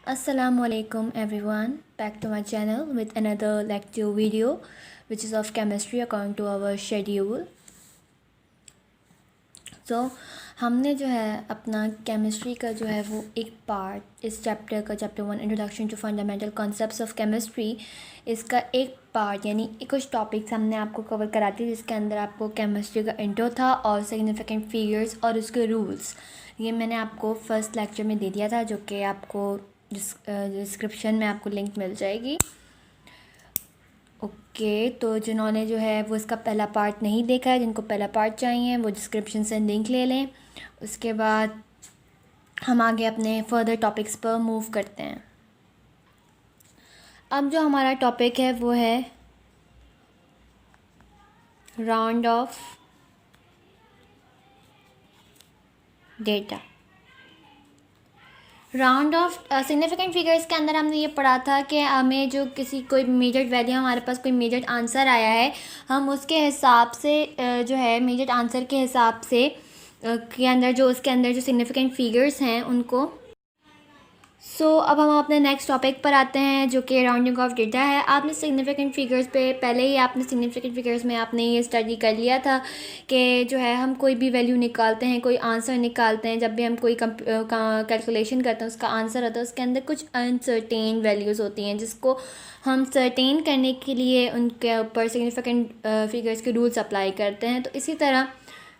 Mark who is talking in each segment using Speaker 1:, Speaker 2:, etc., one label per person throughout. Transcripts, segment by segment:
Speaker 1: Assalamualaikum everyone, back to my channel with another lecture video which is of chemistry according to our schedule. So हमने जो है अपना chemistry का जो है वो एक पार्ट इस चैप्टर का chapter 1 introduction to fundamental concepts of chemistry, इसका एक पार्ट यानी कुछ टॉपिक्स हमने आपको कवर करा दी जिसके अंदर आपको केमिस्ट्री का इंट्रो था और सिग्निफिकेंट फिगर्स और उसके रूल्स ये मैंने आपको फर्स्ट लेक्चर में दे दिया था, जो कि आपको डिस्क्रिप्शन में आपको लिंक मिल जाएगी। ओके, तो जिन्होंने जो है वो इसका पहला पार्ट नहीं देखा है, जिनको पहला पार्ट चाहिए वो डिस्क्रिप्शन से लिंक ले लें। उसके बाद हम आगे अपने फर्दर टॉपिक्स पर मूव करते हैं। अब जो हमारा टॉपिक है वो है round of data. Round of significant figures के अंदर हमने ये पढ़ा था कि हमें जो किसी कोई मेजर्ड वैल्यू, हमारे पास कोई मेजर्ड आंसर आया है, हम उसके हिसाब से जो है मेजर्ड आंसर के हिसाब से के अंदर जो उसके अंदर जो सिग्निफिकेंट फिगर्स हैं उनको अब हम अपने नेक्स्ट टॉपिक पर आते हैं जो कि राउंडिंग ऑफ डेटा है। आपने सिग्निफिकेंट फिगर्स पे पहले ही आपने सिग्निफिकेंट फिगर्स में आपने ये स्टडी कर लिया था कि जो है हम कोई भी वैल्यू निकालते हैं, कोई आंसर निकालते हैं, जब भी हम कोई कैलकुलेशन करते हैं उसका आंसर होता है, उसके अंदर कुछ अनसर्टेन वैल्यूज़ होती हैं जिसको हम सर्टेन करने के लिए उनके ऊपर सिग्निफिकेंट फिगर्स के रूल्स अप्लाई करते हैं। तो इसी तरह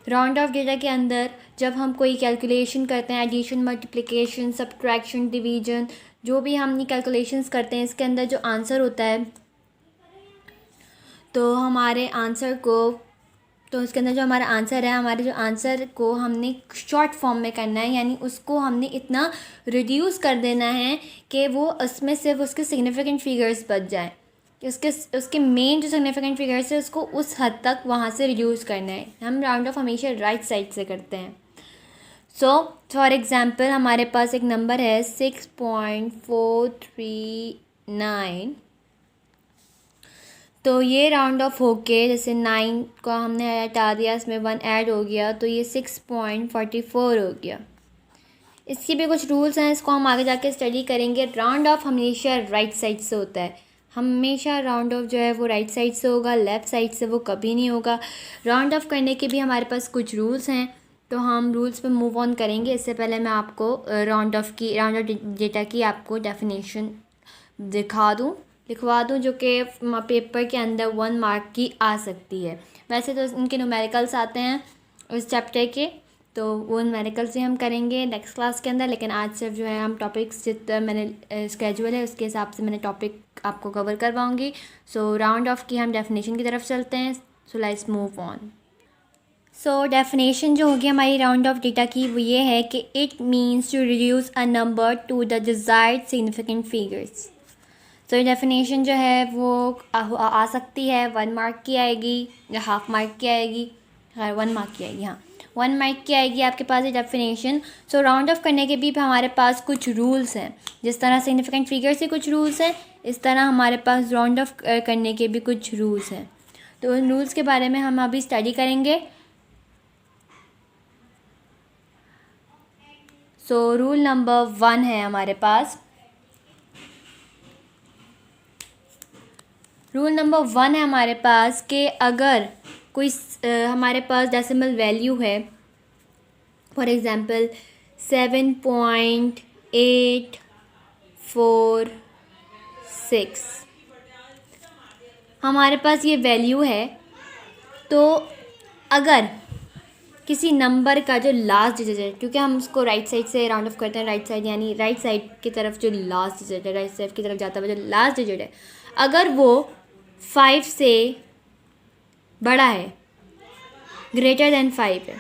Speaker 1: राउंड ऑफ डेटा के अंदर जब हम कोई कैलकुलेशन करते हैं, एडिशन, मल्टीप्लिकेशन, सब्ट्रैक्शन, डिवीजन, जो भी हम कैलकुलेशंस करते हैं, इसके अंदर जो आंसर होता है तो हमारे आंसर को इसके अंदर जो हमारा आंसर है, हमारे जो आंसर को हमने शॉर्ट फॉर्म में करना है, यानी उसको हमने इतना रिड्यूस कर देना है कि वो उसमें सिर्फ उसके सिग्निफिकेंट फिगर्स बच जाएँ, कि उसके मेन जो सिग्निफिकेंट फिगर्स है उसको उस हद तक वहाँ से रिड्यूस करना है। हम राउंड ऑफ हमेशा राइट साइड से करते हैं। फॉर एग्ज़ाम्पल हमारे पास एक नंबर है 6.439। तो ये राउंड ऑफ होके जैसे 9 को हमने हटा दिया, इसमें 1 ऐड हो गया तो ये 6.44 हो गया। इसकी भी कुछ रूल्स हैं, इसको हम आगे जाके स्टडी करेंगे। राउंड ऑफ हमेशा राइट साइड से होता है, हमेशा राउंड ऑफ जो है वो राइट साइड से होगा, लेफ़्ट साइड से वो कभी नहीं होगा। राउंड ऑफ करने के भी हमारे पास कुछ रूल्स हैं, तो हम रूल्स पे मूव ऑन करेंगे। इससे पहले मैं आपको राउंड ऑफ डेटा की आपको डेफिनेशन लिखवा दूँ जो कि पेपर के अंदर 1 मार्क की आ सकती है। वैसे तो इनके न्यूमेरिकल्स आते हैं उस चैप्टर के, तो वो न्यूमेरिकल से हम करेंगे नेक्स्ट क्लास के अंदर, लेकिन आज सिर्फ जो है हम टॉपिक्स जितना मैंने स्केड्यूल है उसके हिसाब से मैंने टॉपिक आपको कवर करवाऊँगी। राउंड ऑफ की हम डेफिनेशन की तरफ चलते हैं। Let's move on. डेफिनेशन जो होगी हमारी राउंड ऑफ डेटा की वो ये है कि it means to reduce a number to the desired significant figures. Definition जो है वो आ सकती है 1 मार्क की आएगी या हाफ मार्क की आएगी, 1 मार्क की आएगी, हाँ 1 मार्क की आएगी आपके पास ये डेफिनेशन। राउंड ऑफ करने के भी हमारे पास कुछ रूल्स हैं, जिस तरह सिग्निफिकेंट फिगर से कुछ रूल्स हैं इस तरह हमारे पास राउंड ऑफ करने के भी कुछ रूल्स हैं। तो उन रूल्स के बारे में हम अभी स्टडी करेंगे। रूल नंबर 1 है हमारे पास, रूल नंबर 1 है हमारे पास कि अगर कोई हमारे पास डेसिमल वैल्यू है, फॉर एग्ज़ाम्पल 7.846 हमारे पास ये वैल्यू है, तो अगर किसी नंबर का जो लास्ट डिजिट है, क्योंकि हम उसको राइट साइड से राउंड ऑफ करते हैं, राइट साइड यानी राइट साइड की तरफ जो लास्ट डिजिट है, राइट साइड की तरफ जाता हुआ जो लास्ट डिजिट है, अगर वो 5 से बड़ा है, ग्रेटर देन 5 है,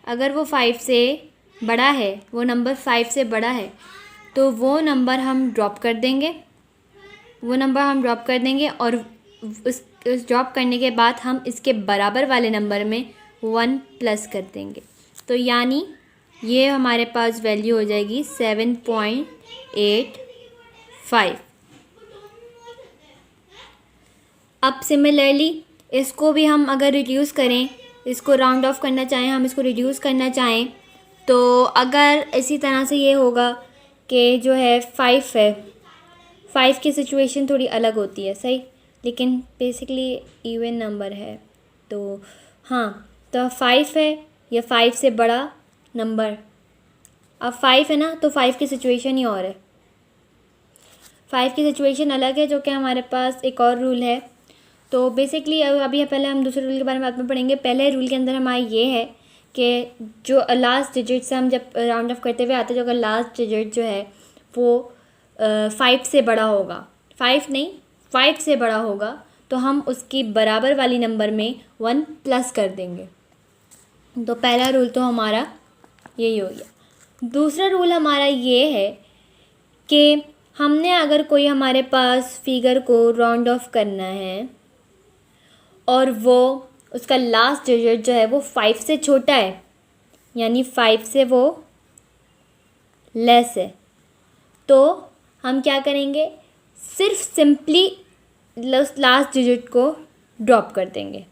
Speaker 1: अगर वो 5 से बड़ा है, वो नंबर 5 से बड़ा है, तो वो नंबर हम ड्रॉप कर देंगे, और उस ड्रॉप करने के बाद हम इसके बराबर वाले नंबर में 1 प्लस कर देंगे। तो यानी ये हमारे पास वैल्यू हो जाएगी 7.85। अब सिमिलरली इसको भी हम अगर रिड्यूस करें, इसको राउंड ऑफ करना चाहें, हम इसको रिड्यूस करना चाहें, तो अगर इसी तरह से ये होगा कि जो है 5 है, 5 की सिचुएशन थोड़ी अलग होती है, सही, लेकिन बेसिकली इवन नंबर है। तो हाँ, तो 5 है या 5 से बड़ा नंबर। अब 5 है ना, तो 5 की सिचुएशन ही और है, 5 की सिचुएशन अलग है, जो कि हमारे पास एक और रूल है। तो बेसिकली अभी पहले हम दूसरे रूल के बारे में बाद में पढ़ेंगे। पहले रूल के अंदर हमारा ये है कि जो लास्ट डिजिट से हम जब राउंड ऑफ करते हुए आते हैं, जो अगर लास्ट डिजिट जो है वो 5 से बड़ा होगा, 5 नहीं 5 से बड़ा होगा, तो हम उसकी बराबर वाली नंबर में 1 प्लस कर देंगे। तो पहला रूल तो हमारा यही हो गया। दूसरा रूल हमारा ये है कि हमने अगर कोई हमारे पास फिगर को राउंड ऑफ करना है और वो उसका लास्ट डिजिट जो है वो 5 से छोटा है, यानी 5 से वो लेस है, तो हम क्या करेंगे, सिर्फ सिंपली लास्ट डिजिट को ड्रॉप कर देंगे,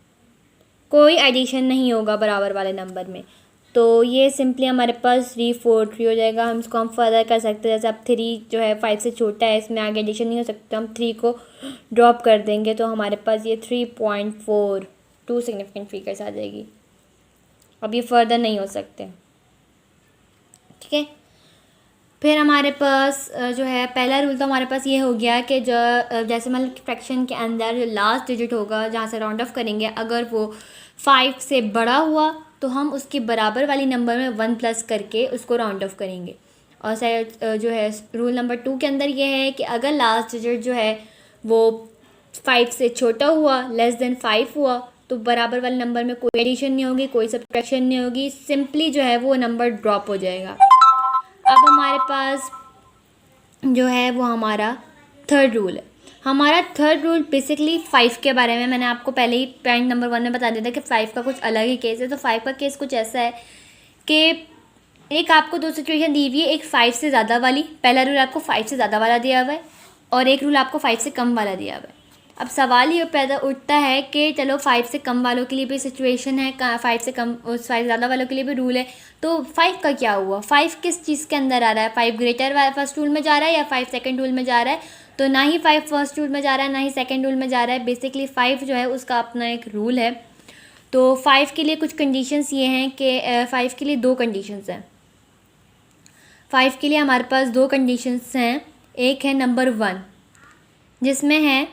Speaker 1: कोई एडिशन नहीं होगा बराबर वाले नंबर में। तो ये सिंपली हमारे पास 3 4 3 हो जाएगा। हम इसको हम फर्दर कर सकते हैं, जैसे अब 3 जो है 5 से छोटा है, इसमें आगे एडिशन नहीं हो सकता, हम 3 को ड्रॉप कर देंगे, तो हमारे पास ये 3.42 सिग्निफिकेंट फिगर्स आ जाएगी। अब ये फर्दर नहीं हो सकते, ठीक है। फिर हमारे पास जो है पहला रूल तो हमारे पास ये हो गया कि जो जैसे मतलब फ्रैक्शन के अंदर जो लास्ट डिजिट होगा जहाँ से राउंड ऑफ करेंगे, अगर वो 5 से बड़ा हुआ तो हम उसके बराबर वाली नंबर में 1 प्लस करके उसको राउंड ऑफ करेंगे। और जो है रूल नंबर 2 के अंदर ये है कि अगर लास्ट डिजिट जो है वो 5 से छोटा हुआ, लेस देन 5 हुआ, तो बराबर वाले नंबर में कोई एडिशन नहीं होगी, कोई सब्ट्रैक्शन नहीं होगी, सिंपली जो है वो नंबर ड्रॉप हो जाएगा। अब हमारे पास जो है वो हमारा थर्ड रूल है। हमारा थर्ड रूल बेसिकली 5 के बारे में मैंने आपको पहले ही पॉइंट नंबर 1 में बता दिया था कि 5 का कुछ अलग ही केस है। तो 5 का केस कुछ ऐसा है कि एक आपको 2 सिचुएशन दी हुई है, एक 5 से ज़्यादा वाली, पहला रूल आपको 5 से ज़्यादा वाला दिया हुआ है और एक रूल आपको 5 से कम वाला दिया हुआ है। अब सवाल ये पैदा उठता है कि चलो 5 से कम वालों के लिए भी सिचुएशन है, 5 से कम 5 से ज़्यादा वालों के लिए भी रूल है, तो 5 का क्या हुआ, 5 किस चीज़ के अंदर आ रहा है, 5 ग्रेटर फर्स्ट रूल में जा रहा है या 5 सेकंड रूल में जा रहा है। तो ना ही 5 फर्स्ट रूल में जा रहा है, ना ही सेकंड रूल में जा रहा है। बेसिकली 5 जो है उसका अपना एक रूल है। तो 5 के लिए कुछ कंडीशंस ये हैं कि 5 के लिए 2 कंडीशंस हैं। 5 के लिए हमारे पास 2 कंडीशंस हैं। एक है नंबर 1 जिसमें है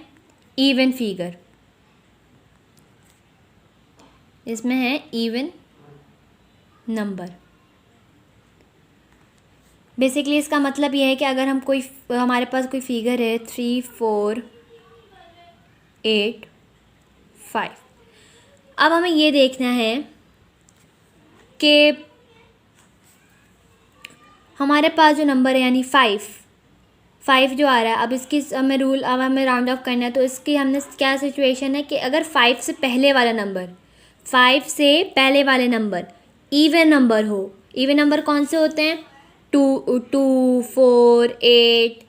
Speaker 1: इवन फिगर, इसमें है इवन नंबर। बेसिकली इसका मतलब ये है कि अगर हम हमारे पास कोई फिगर है 3 4 8 5, अब हमें ये देखना है कि हमारे पास जो नंबर है यानी 5 जो आ रहा है, अब इसकी हमें अब हमें राउंड ऑफ करना है। तो इसकी हमने क्या सिचुएशन है कि अगर 5 से पहले वाला नंबर, 5 से पहले वाले नंबर इवन नंबर हो, इवन नंबर कौन से होते हैं, 2 4 8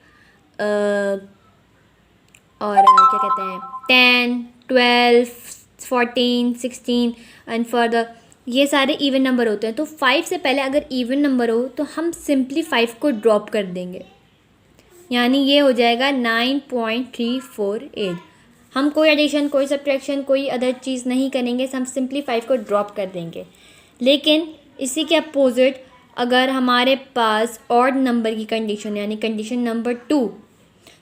Speaker 1: और क्या कहते हैं 10 12 14 16 एंड फर्दर, ये सारे इवन नंबर होते हैं। तो 5 से पहले अगर इवन नंबर हो तो हम सिंपली 5 को ड्रॉप कर देंगे, यानी ये हो जाएगा 9.348। हम कोई एडिशन, कोई सब्ट्रैक्शन, कोई अदर चीज़ नहीं करेंगे, हम सिंपली 5 को ड्रॉप कर देंगे। लेकिन इसी के अपोजिट अगर हमारे पास ऑड नंबर की कंडीशन, यानी कंडीशन नंबर 2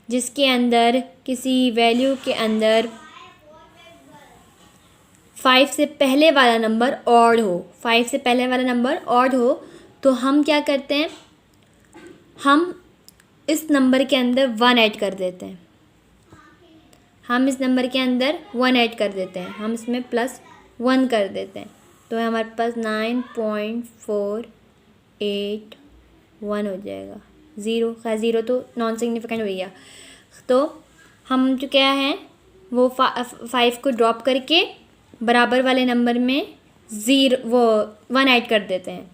Speaker 1: जिसके अंदर किसी वैल्यू के अंदर 5 से पहले वाला नंबर ऑड हो, 5 से पहले वाला नंबर ऑड हो, तो हम क्या करते हैं, हम इस नंबर के अंदर 1 ऐड कर देते हैं, हम इस नंबर के अंदर 1 ऐड कर देते हैं, हम इसमें +1 कर देते हैं। तो हमारे पास 9.481 हो जाएगा। 0 तो नॉन सिग्निफिकेंट हो गया। तो हम जो क्या है वो 5 को ड्रॉप करके बराबर वाले नंबर में 1 ऐड कर देते हैं।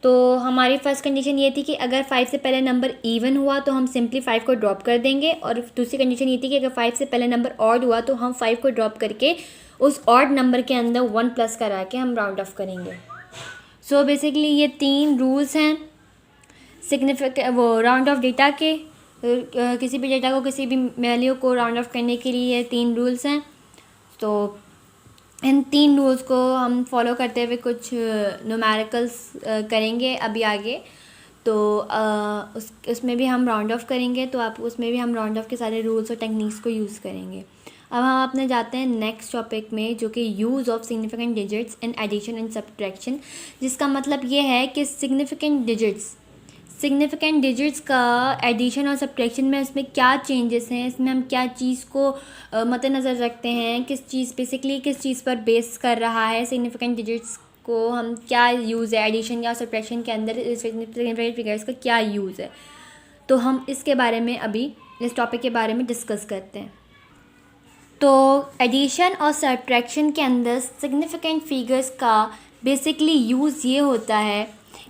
Speaker 1: तो हमारी फर्स्ट कंडीशन ये थी कि अगर 5 से पहले नंबर इवन हुआ तो हम सिंपली 5 को ड्रॉप कर देंगे, और दूसरी कंडीशन ये थी कि अगर 5 से पहले नंबर ऑड हुआ तो हम 5 को ड्रॉप करके उस ऑड नंबर के अंदर 1 प्लस करा के हम राउंड ऑफ करेंगे। सो बेसिकली ये 3 रूल्स हैं। राउंड ऑफ डेटा के किसी भी डेटा को, किसी भी वैल्यू को राउंड ऑफ करने के लिए 3 रूल्स हैं। तो इन 3 रूल्स को हम फॉलो करते हुए कुछ न्यूमेरिकल्स करेंगे अभी आगे। तो उसमें भी हम राउंड ऑफ करेंगे, तो आप उसमें भी हम राउंड ऑफ के सारे रूल्स और टेक्निक्स को यूज़ करेंगे। अब हम अपने जाते हैं नेक्स्ट टॉपिक में, जो कि use of significant digits in addition and subtraction, जिसका मतलब ये है कि सिग्निफिकेंट डिजिट्स का एडिशन और सब्ट्रैक्शन में इसमें क्या चेंजेस हैं, इसमें हम क्या चीज़ को मद्देनज़र रखते हैं, किस चीज़ पर बेस कर रहा है सिग्निफिकेंट डिजिट्स को, हम क्या यूज़ है एडिशन या सब्ट्रैक्शन के अंदर सिग्निफिकेंट फिगर्स का क्या यूज़ है। तो हम इसके बारे में अभी इस टॉपिक के बारे में डिस्कस करते हैं। तो एडिशन और सब्ट्रैक्शन के अंदर सिग्निफिकेंट फिगर्स का बेसिकली यूज़ ये होता है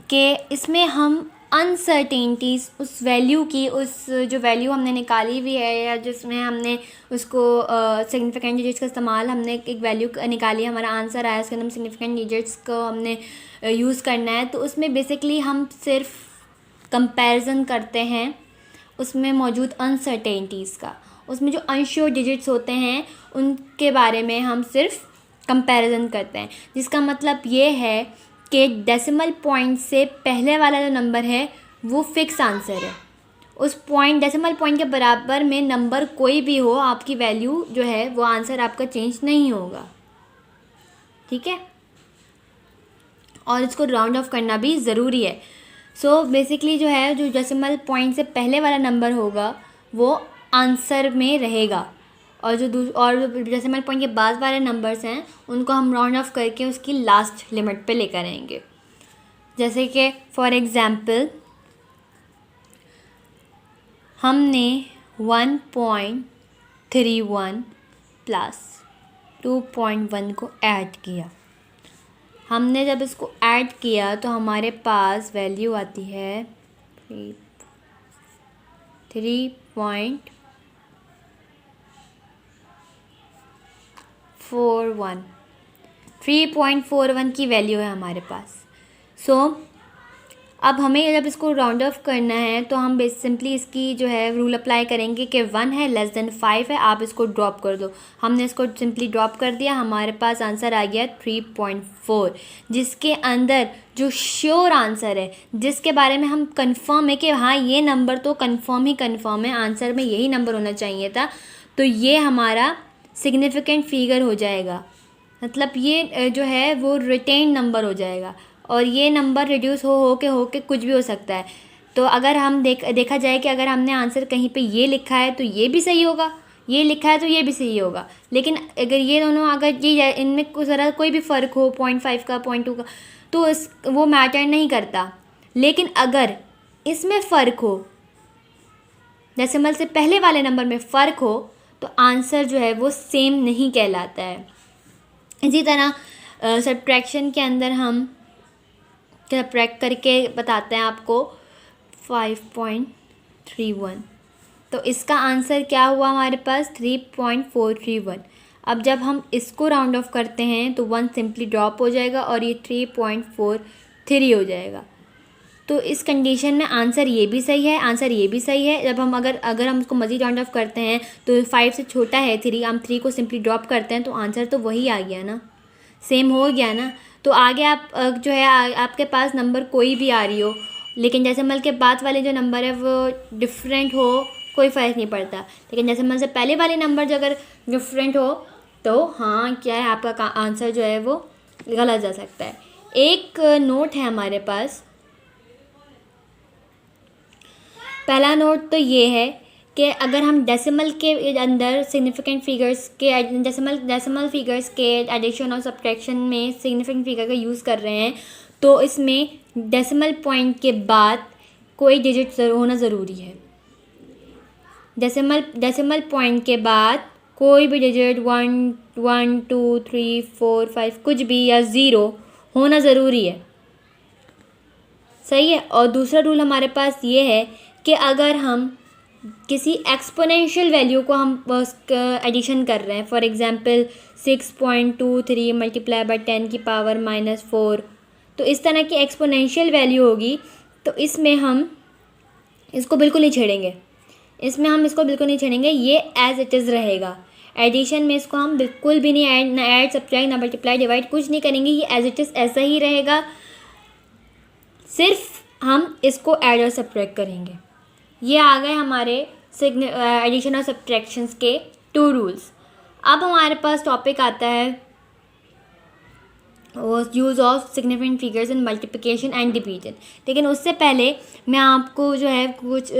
Speaker 1: कि इसमें हम अनसर्टेनिटीज़ उस वैल्यू की, उस जो वैल्यू हमने निकाली हुई है या जिसमें हमने उसको सिग्निफिकेंट डिजिट्स का इस्तेमाल, हमने एक वैल्यू निकाली, हमारा आंसर आया, उसके अंदर सिग्निफिकेंट डिजिट्स को हमने यूज़ करना है। तो उसमें बेसिकली हम सिर्फ कंपैरिजन करते हैं उसमें मौजूद अनसर्टेनिटीज़ का। उसमें जो अनश्योर डिजिट्स होते हैं उनके बारे में हम सिर्फ कंपैरिजन करते हैं, जिसका मतलब ये है कि डेसिमल पॉइंट से पहले वाला जो नंबर है वो फिक्स आंसर है। उस डेसिमल पॉइंट के बराबर में नंबर कोई भी हो, आपकी वैल्यू जो है वो आंसर आपका चेंज नहीं होगा, ठीक है। और इसको राउंड ऑफ करना भी ज़रूरी है। सो बेसिकली जो है, जो डेसिमल पॉइंट से पहले वाला नंबर होगा वो आंसर में रहेगा, और जो डेसिमल पॉइंट के बाद वाले नंबर्स हैं उनको हम राउंड ऑफ करके उसकी लास्ट लिमिट पे लेकर आएंगे। जैसे कि फॉर एग्ज़ाम्पल हमने 1.31 प्लस 2.1 को ऐड किया। हमने जब इसको ऐड किया तो हमारे पास वैल्यू आती है 3.41 की वैल्यू है हमारे पास। अब हमें जब इसको राउंड ऑफ करना है तो हम सिंपली इसकी जो है रूल अप्लाई करेंगे कि 1 है लेस देन 5 है, आप इसको ड्रॉप कर दो। हमने इसको सिंपली ड्रॉप कर दिया, हमारे पास आंसर आ गया 3.4, जिसके अंदर जो श्योर आंसर है, जिसके बारे में हम कंफर्म है कि हाँ ये नंबर तो कंफर्म है, आंसर में यही नंबर होना चाहिए था, तो ये हमारा सिग्निफिकेंट फिगर हो जाएगा। मतलब ये जो है वो रिटेन नंबर हो जाएगा, और ये नंबर रिड्यूस हो के कुछ भी हो सकता है। तो अगर हम देखा जाए कि अगर हमने आंसर कहीं पे ये लिखा है तो ये भी सही होगा, ये लिखा है तो ये भी सही होगा, लेकिन अगर ये दोनों, अगर ये इनमें ज़रा कोई भी फ़र्क हो 0.5 का 0.2 का, तो वो मैटर नहीं करता। लेकिन अगर इसमें फ़र्क हो, डेसिमल से पहले वाले नंबर में फ़र्क हो, तो आंसर जो है वो सेम नहीं कहलाता है। इसी तरह सब्ट्रैक्शन के अंदर हम सब्ट्रैक्ट करके बताते हैं आपको 5.31, तो इसका आंसर क्या हुआ हमारे पास 3.431। अब जब हम इसको राउंड ऑफ करते हैं तो 1 सिंपली ड्रॉप हो जाएगा और ये 3.43 हो जाएगा। तो इस कंडीशन में आंसर ये भी सही है, जब हम अगर हम उसको मज़ीद राउंड ऑफ करते हैं तो 5 से छोटा है 3, हम 3 को सिंपली ड्रॉप करते हैं तो आंसर तो वही आ गया ना, सेम हो गया ना। तो आगे आप जो है आपके पास नंबर कोई भी आ रही हो, लेकिन डेसिमल के बाद वाले जो नंबर है वो डिफरेंट हो, कोई फ़र्क नहीं पड़ता, लेकिन डेसिमल से पहले वाले नंबर जो अगर डिफरेंट हो तो हाँ क्या है, आपका आंसर जो है वो गलत जा सकता है। एक नोट है हमारे पास, पहला नोट तो ये है कि अगर हम डेसिमल के अंदर सिग्निफिकेंट फिगर्स के डेसिमल फिगर्स के एडिशन और सब्ट्रैक्शन में सिग्निफिकेंट फिगर का यूज़ कर रहे हैं, तो इसमें डेसिमल पॉइंट के बाद कोई डिजिट होना ज़रूरी है। डेसिमल पॉइंट के बाद कोई भी डिजिट 1, 2, 3, 4, 5 कुछ भी या 0 होना ज़रूरी है, सही है। और दूसरा रूल हमारे पास ये है कि अगर हम किसी एक्सपोनेंशियल वैल्यू को हम एडिशन कर रहे हैं, फॉर एग्ज़ाम्पल 6.23 मल्टीप्लाई बाय 10 की पावर -4, तो इस तरह की एक्सपोनेंशियल वैल्यू होगी, तो इसमें हम इसको बिल्कुल नहीं छेड़ेंगे, इसमें हम इसको बिल्कुल नहीं छेड़ेंगे, ये एज इट इज़ रहेगा। एडिशन में इसको हम बिल्कुल भी नहीं ऐड सब्ट्रैक्ट ना मल्टीप्लाई डिवाइड कुछ नहीं करेंगे, ये एज इट इज़ ऐसा ही रहेगा, सिर्फ हम इसको ऐड और सब्ट्रैक्ट करेंगे। ये आ गए हमारे एडिशन और सब्ट्रैक्शंस के 2 रूल्स। अब हमारे पास टॉपिक आता है use of significant figures in multiplication and division. लेकिन उससे पहले मैं आपको जो है कुछ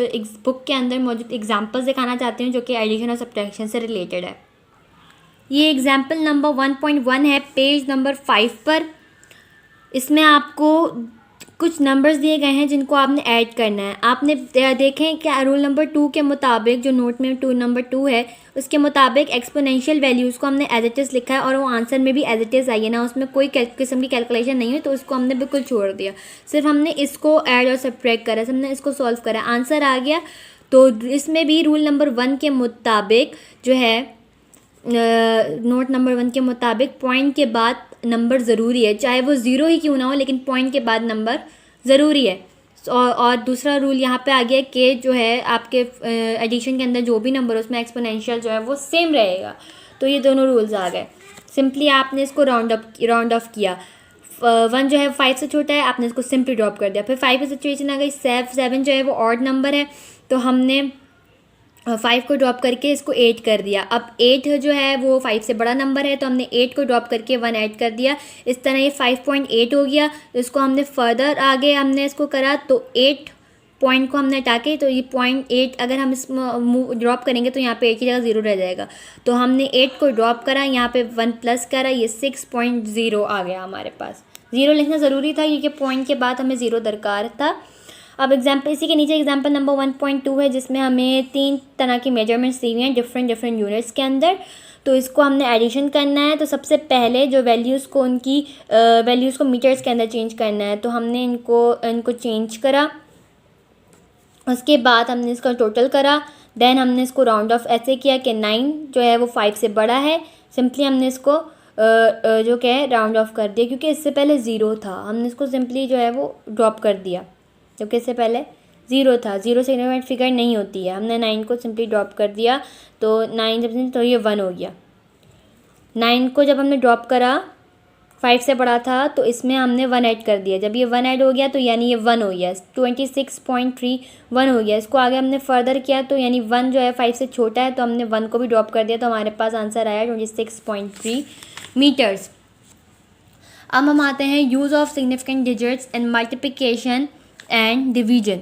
Speaker 1: बुक के अंदर मौजूद एग्जांपल्स दिखाना चाहती हूँ जो कि एडिशन और सब्ट्रैक्शन से रिलेटेड है। ये एग्जांपल नंबर 1.1 है पेज नंबर 5 पर। इसमें आपको कुछ नंबर्स दिए गए हैं जिनको आपने ऐड करना है। आपने देखें कि रूल नंबर 2 के मुताबिक, जो नोट में नंबर 2 है उसके मुताबिक एक्सपोनेंशियल वैल्यूज़ को हमने एज इट इज़ लिखा है और वो आंसर में भी एज इट इज़ आई है ना, उसमें कोई किस्म की कैलकुलेशन नहीं है, तो उसको हमने बिल्कुल छोड़ दिया, सिर्फ हमने इसको ऐड और सब्ट्रैक्ट करा, हमने इसको सॉल्व करा, आंसर आ गया। तो इसमें भी रूल नंबर 1 के मुताबिक जो है नोट नंबर 1 के मुताबिक पॉइंट के बाद नंबर ज़रूरी है, चाहे वो 0 ही क्यों ना हो, लेकिन पॉइंट के बाद नंबर ज़रूरी है। और दूसरा रूल यहाँ पे आ गया कि जो है आपके एडिशन के अंदर जो भी नंबर हो उसमें एक्सपोनेंशियल जो है वो सेम रहेगा। तो ये दोनों रूल्स आ गए। सिंपली आपने इसको राउंड ऑफ किया। 1 जो है 5 से छोटा है, आपने इसको सिंपली ड्रॉप कर दिया। फिर 5 की सिचुएशन आ गई, 7 जो है वो ऑड नंबर है, तो हमने 5 को ड्रॉप करके इसको 8 कर दिया। अब 8 जो है वो 5 से बड़ा नंबर है, तो हमने 8 को ड्रॉप करके 1 ऐड कर दिया। इस तरह ये 5.8 हो गया। इसको हमने फर्दर आगे हमने इसको करा, तो 8 पॉइंट को हमने हटा के, तो ये 0.8 अगर हम इसमें ड्रॉप करेंगे तो यहाँ पे 8 की जगह 0 रह जाएगा। तो हमने 8 को ड्रॉप करा, यहाँ पे 1 प्लस करा, ये 6.0 आ गया हमारे पास। 0 लिखना ज़रूरी था क्योंकि पॉइंट के बाद हमें 0 दरकार था। अब एग्जाम्पल इसी के नीचे एग्जाम्पल नंबर 1.2 है जिसमें हमें 3 तरह की मेजरमेंट्स दी हुई हैं डिफरेंट यूनिट्स के अंदर। तो इसको हमने एडिशन करना है। तो सबसे पहले जो वैल्यूज़ को उनकी वैल्यूज़ को मीटर्स के अंदर चेंज करना है, तो हमने इनको चेंज करा। उसके बाद हमने इसका टोटल करा, देन हमने इसको राउंड ऑफ ऐसे किया कि 9 जो है वो 5 से बड़ा है। सिंपली हमने इसको जो क्या है राउंड ऑफ कर दिया, क्योंकि इससे पहले 0 था, हमने इसको सिंपली जो है वो ड्रॉप कर दिया, क्योंकि इससे पहले 0 था। 0 सिग्निफिकेंट फिगर नहीं होती है, हमने 9 को सिंपली ड्रॉप कर दिया। तो 9 जब तो ये 1 हो गया। 9 को जब हमने ड्रॉप करा, 5 से बड़ा था, तो इसमें हमने 1 ऐड कर दिया। जब ये 1 ऐड हो गया तो यानी ये 1 हो गया, 26.31 हो गया। इसको आगे हमने फर्दर किया, तो यानी 1 जो है 5 से छोटा है, तो हमने 1 को भी ड्रॉप कर दिया, तो हमारे पास आंसर आया 26.3 मीटर्स। अब हम आते हैं use of significant digits in multiplication and division.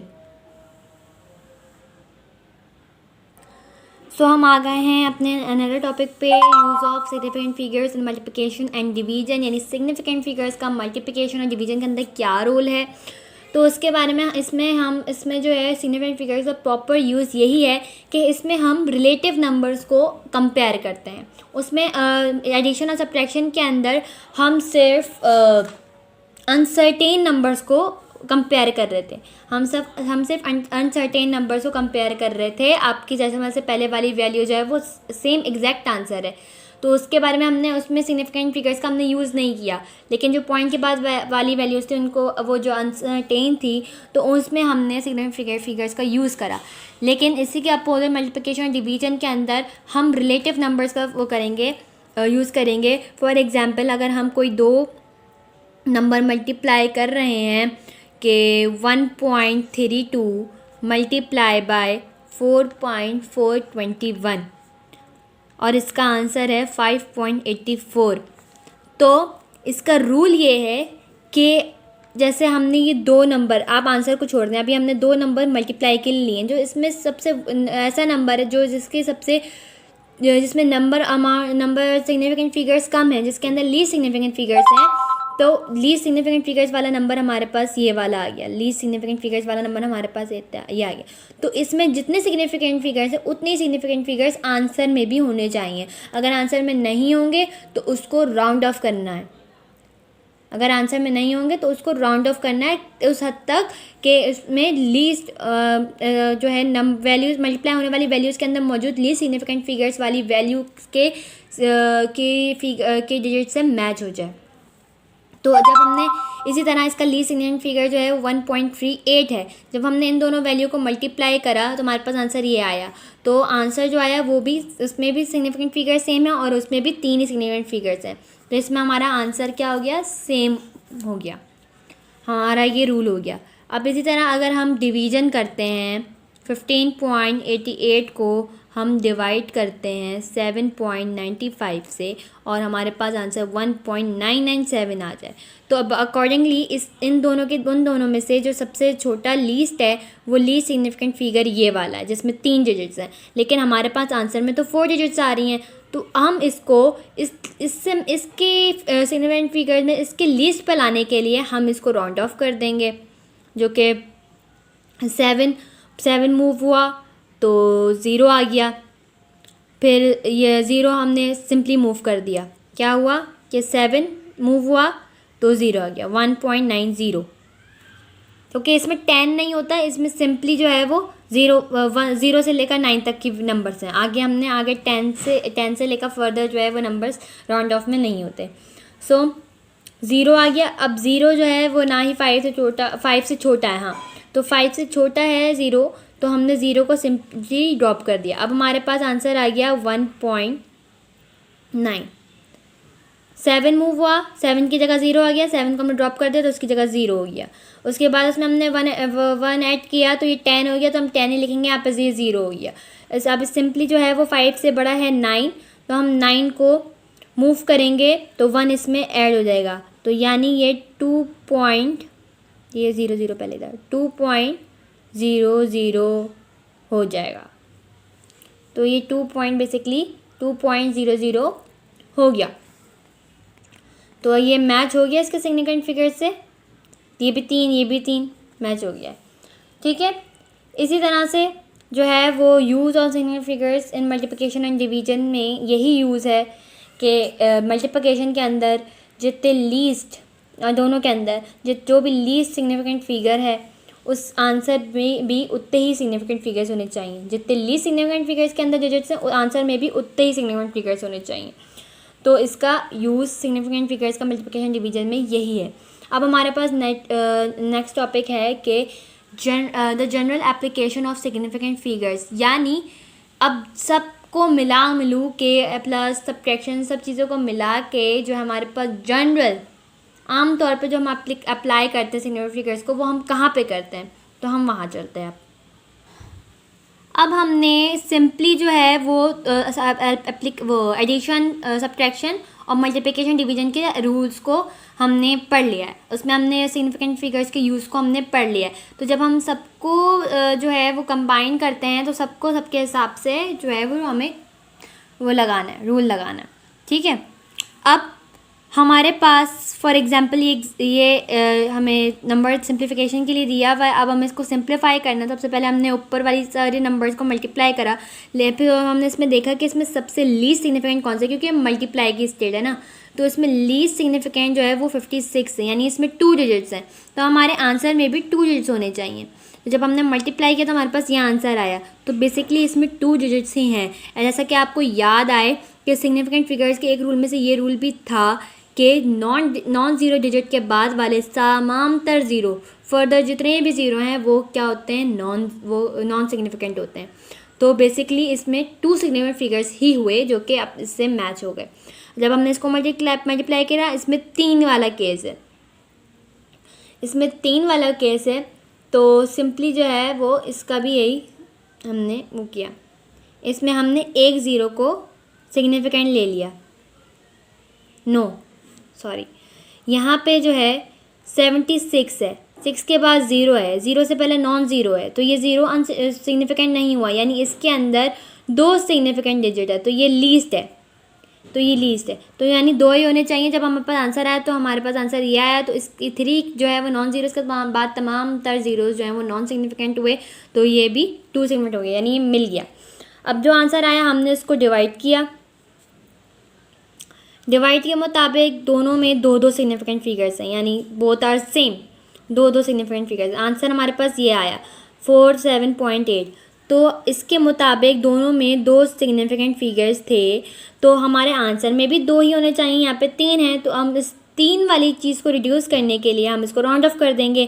Speaker 1: So हम आ गए हैं अपने अनदर टॉपिक पे, use of significant figures in multiplication and division, यानी सिग्निफिकेंट फिगर्स का मल्टीप्लिकेशन और डिवीजन के अंदर क्या रोल है। तो उसके बारे में इसमें जो है सिग्निफिकेंट फिगर्स का प्रॉपर यूज़ यही है कि इसमें हम रिलेटिव नंबर्स को कंपेयर करते हैं। उसमें एडिशन और सब्ट्रैक्शन के अंदर हम सिर्फ अनसर्टेन नंबर्स को कंपेयर कर रहे थे। हम सिर्फ अनसर्टेन नंबर्स को कंपेयर कर रहे थे। आपकी जैसे पहले वाली वैल्यू जो है वो सेम एग्जैक्ट आंसर है, तो उसके बारे में हमने उसमें सिग्निफिकेंट फिगर्स का हमने यूज़ नहीं किया। लेकिन जो पॉइंट के बाद वाली वैल्यूज़ थी उनको, वो जो अनसर्टेन थी, तो उसमें हमने सिग्निफिकेंट फिगर्स का यूज़ करा। लेकिन इसी के अपोजिट मल्टीप्लिकेशन और डिवीजन के अंदर हम रिलेटिव नंबर्स का वो करेंगे, यूज़ करेंगे। फॉर एग्ज़ाम्पल, अगर हम कोई 2 नंबर मल्टीप्लाई कर रहे हैं कि 1.32 मल्टीप्लाई बाय 4.421 और इसका आंसर है 5.84, तो इसका रूल ये है कि जैसे हमने ये 2 नंबर, आप आंसर को छोड़ दें, अभी हमने 2 नंबर मल्टीप्लाई के लिए लिए, जो इसमें सबसे ऐसा नंबर है जिसमें नंबर सिग्निफिकेंट फिगर्स कम है, जिसके अंदर लीस्ट सिग्निफिकेंट फिगर्स हैं, तो लीस्ट सिग्निफिकेंट फिगर्स वाला नंबर हमारे पास ये वाला आ गया। लीस्ट सिग्निफिकेंट फिगर्स वाला नंबर हमारे पास ये आ गया। तो इसमें जितने सिग्निफिकेंट फिगर्स हैं उतने सिग्निफिकेंट फिगर्स आंसर में भी होने चाहिए। अगर आंसर में नहीं होंगे तो उसको राउंड ऑफ करना है। अगर आंसर में नहीं होंगे तो उसको राउंड ऑफ करना है उस हद तक कि इसमें लीस्ट जो है वैल्यूज़ मल्टीप्लाई होने वाली वैल्यूज़ के अंदर मौजूद लीस्ट सिग्निफिकेंट फिगर्स वाली वैल्यू के डिजिट से मैच हो जाए। तो जब हमने इसी तरह इसका लीस्ट सिग्निफिकेंट फिगर जो है वो 1.38 है, जब हमने इन दोनों वैल्यू को मल्टीप्लाई करा तो हमारे पास आंसर ये आया। तो आंसर जो आया वो भी, उसमें भी सिग्निफिकेंट फिगर सेम है और उसमें भी 3 ही सिग्निफिकेंट फिगर्स हैं। तो इसमें हमारा आंसर क्या हो गया, सेम हो गया, हमारा ये रूल हो गया। अब इसी तरह अगर हम डिवीज़न करते हैं 15.88 को हम डिवाइड करते हैं 7.95 से और हमारे पास आंसर 1.997 आ जाए, तो अब अकॉर्डिंगली उन दोनों में से जो सबसे छोटा लीस्ट है वो लीस्ट सिग्निफिकेंट फिगर ये वाला है जिसमें 3 डिजिट्स हैं, लेकिन हमारे पास आंसर में तो 4 डिजिट्स आ रही हैं। तो हम इसको इसके सिग्निफिकेंट फिगर में इसके लीस्ट पर लाने के लिए हम इसको राउंड ऑफ कर देंगे, जो कि 7 मूव हुआ तो 0 आ गया, फिर ये 0 हमने सिंपली मूव कर दिया, क्या हुआ कि 7 मूव हुआ तो 0 आ गया 1.90। क्योंकि इसमें 10 नहीं होता, इसमें सिंपली जो है वो 0 से लेकर 9 तक की नंबर्स हैं। आगे 10 से लेकर फर्दर जो है वो नंबर्स राउंड ऑफ में नहीं होते। सो 0 आ गया। अब 0 जो है वो ना ही 5 से छोटा है, हाँ, तो 5 से छोटा है 0, तो हमने 0 को सिंपली ड्रॉप कर दिया। अब हमारे पास आंसर आ गया 1.9। 7 मूव हुआ, 7 की जगह 0 आ गया, 7 को हमने ड्रॉप कर दिया तो उसकी जगह 0 हो गया। उसके बाद उसमें हमने 1 ऐड किया तो ये 10 हो गया, तो हम 10 ही लिखेंगे, यहाँ पे ये 0 हो गया। अब सिंपली जो है वो 5 से बड़ा है 9, तो हम 9 को मूव करेंगे तो 1 इसमें ऐड हो जाएगा, तो यानी ये 2.00 पहले था 2.00 हो जाएगा। तो ये 2.00 हो गया। तो ये मैच हो गया इसके सिग्निफिकेंट फिगर से, ये भी 3 मैच हो गया है, ठीक है। इसी तरह से जो है वो use of significant figures in multiplication and division में यही यूज़ है कि मल्टीप्लिकेशन के अंदर जितने लीस्ट, दोनों के अंदर जो भी लीस्ट सिग्निफिकेंट फिगर है उस आंसर में भी उतने ही सिग्निफिकेंट फिगर्स होने चाहिए। जितने लीस्ट सिग्निफिकेंट फिगर्स के अंदर डिजिट्स हैं आंसर में भी उतने ही सिग्निफिकेंट फिगर्स होने चाहिए। तो इसका यूज़ सिग्निफिकेंट फिगर्स का मल्टीप्लिकेशन डिवीजन में यही है। अब हमारे पास नेक्स्ट टॉपिक है कि the general application of significant figures, यानी अब सबको मिलू के प्लस सब्ट्रैक्शन सब चीज़ों को मिला के जो हमारे पास जनरल आम तौर पे जो हम अप्लाई करते हैं सिग्निफिकेंट फिगर्स को, वो हम कहाँ पे करते हैं, तो हम वहाँ चलते हैं। अब हमने सिंपली जो है वो एडिशन, सब्ट्रैक्शन और मल्टीप्लिकेशन डिवीजन के रूल्स को हमने पढ़ लिया है, उसमें हमने सिग्निफिकेंट फिगर्स के यूज़ को हमने पढ़ लिया है। तो जब हम सबको जो है वो कंबाइन करते हैं तो सबके हिसाब से जो है वो हमें वो लगाना है, रूल लगाना है, ठीक है। अब हमारे पास फॉर एग्जांपल ये हमें नंबर सिंप्लीफिकेशन के लिए दिया हुआ है। अब हमें इसको सिंप्लीफाई करना है। सबसे पहले हमने ऊपर वाली सारे नंबर्स को मल्टीप्लाई करा, फिर हमने इसमें देखा कि इसमें सबसे लीस्ट सिग्निफिकेंट कौन सा है, क्योंकि मल्टीप्लाई की स्टेट है ना, तो इसमें लीस्ट सिग्निफिकेंट जो है वो 56 है, यानी इसमें 2 डिजिट्स हैं, तो हमारे आंसर में भी 2 डिजिट्स होने चाहिए। तो जब हमने मल्टीप्लाई किया तो हमारे पास ये आंसर आया, तो बेसिकली इसमें 2 डिजिट्स ही हैं। जैसा कि आपको याद आए कि सिग्निफिकेंट फिगर्स के एक रूल में से ये रूल भी था कि नॉन ज़ीरो डिजिट के बाद वाले समांतर ज़ीरो, फर्दर जितने भी ज़ीरो हैं वो क्या होते हैं, नॉन सिग्निफिकेंट होते हैं। तो बेसिकली इसमें 2 सिग्निफिकेंट फिगर्स ही हुए जो कि अब इससे मैच हो गए। जब हमने इसको मल्टीप्लाई किया, इसमें 3 वाला केस है, इसमें 3 वाला केस है, तो सिंपली जो है वो इसका भी यही हमने वो किया, इसमें हमने एक ज़ीरो को सिग्निफिकेंट ले लिया, यहाँ पे जो है 76 है, 6 के बाद 0 है, 0 से पहले नॉन ज़ीरो है, तो ये 0 सिग्निफिकेंट नहीं हुआ, यानी इसके अंदर 2 सिग्निफिकेंट डिजिट है, तो ये लीस्ट है, तो यानी 2 ही होने चाहिए। जब हमारे पास आंसर आया तो हमारे पास आंसर ये आया, तो इसकी 3 जो है वो नॉन ज़ीरो के बाद तमाम तर ज़ीरोज़ जो हैं वो नॉन सिग्निफिकेंट हुए, तो ये भी 2 सिग्निफिकेंट हो गया, यानी ये मिल गया। अब जो आंसर आया हमने इसको डिवाइड किया, डिवाइड के मुताबिक दोनों में 2 सिग्निफिकेंट फिगर्स हैं, यानी both are same, 2 significant figures. Answer हमारे पास ये आया 47.8, तो इसके मुताबिक दोनों में 2 सिग्निफिकेंट फिगर्स थे, तो हमारे आंसर में भी 2 ही होने चाहिए। यहाँ पे 3 है, तो हम इस 3 वाली चीज़ को रिड्यूस करने के लिए हम इसको राउंड ऑफ कर देंगे,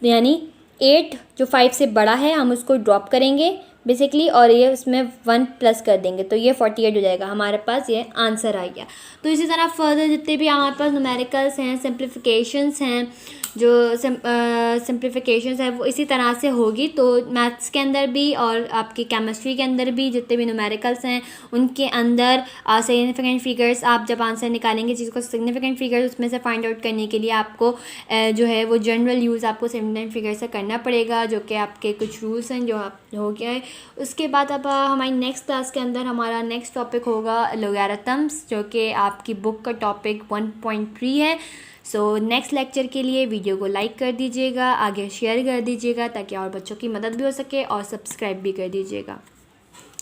Speaker 1: यानी 8 जो 5 से बड़ा है हम उसको ड्रॉप करेंगे बेसिकली, और ये उसमें 1 प्लस कर देंगे तो ये 48 हो जाएगा। हमारे पास ये आंसर आ गया। तो इसी तरह फर्दर जितने भी हमारे पास न्यूमेरिकल्स हैं, सिंप्लीफिकेशंस हैं, जो सिंप्लीफिकेशंस है वो इसी तरह से होगी। तो मैथ्स के अंदर भी और आपकी केमिस्ट्री के अंदर भी जितने भी न्यूमेरिकल्स हैं उनके अंदर सिग्निफिकेंट फिगर्स आप जब आंसर निकालेंगे चीज़ को सिग्निफिकेंट फिगर्स उसमें से फाइंड आउट करने के लिए आपको जो है वो जनरल यूज़ आपको सिग्निफिकेंट फिगर से करना पड़ेगा, जो कि आपके कुछ रूल्स हैं जो आप हो गया है। उसके बाद अब हमारी नेक्स्ट क्लास के अंदर हमारा नेक्स्ट टॉपिक होगा लॉगरिथम्स, जो कि आपकी बुक का टॉपिक 1.3 है। सो नेक्स्ट लेक्चर के लिए वीडियो को लाइक कर दीजिएगा, आगे शेयर कर दीजिएगा ताकि और बच्चों की मदद भी हो सके, और सब्सक्राइब भी कर दीजिएगा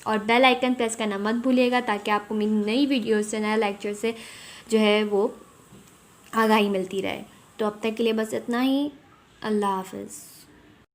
Speaker 1: और बेल आइकन प्रेस करना मत भूलिएगा ताकि आपको मेरी नई वीडियो से, नया लेक्चर से जो है वो आगाही मिलती रहे। तो अब तक के लिए बस इतना ही। अल्लाह हाफ़िज़।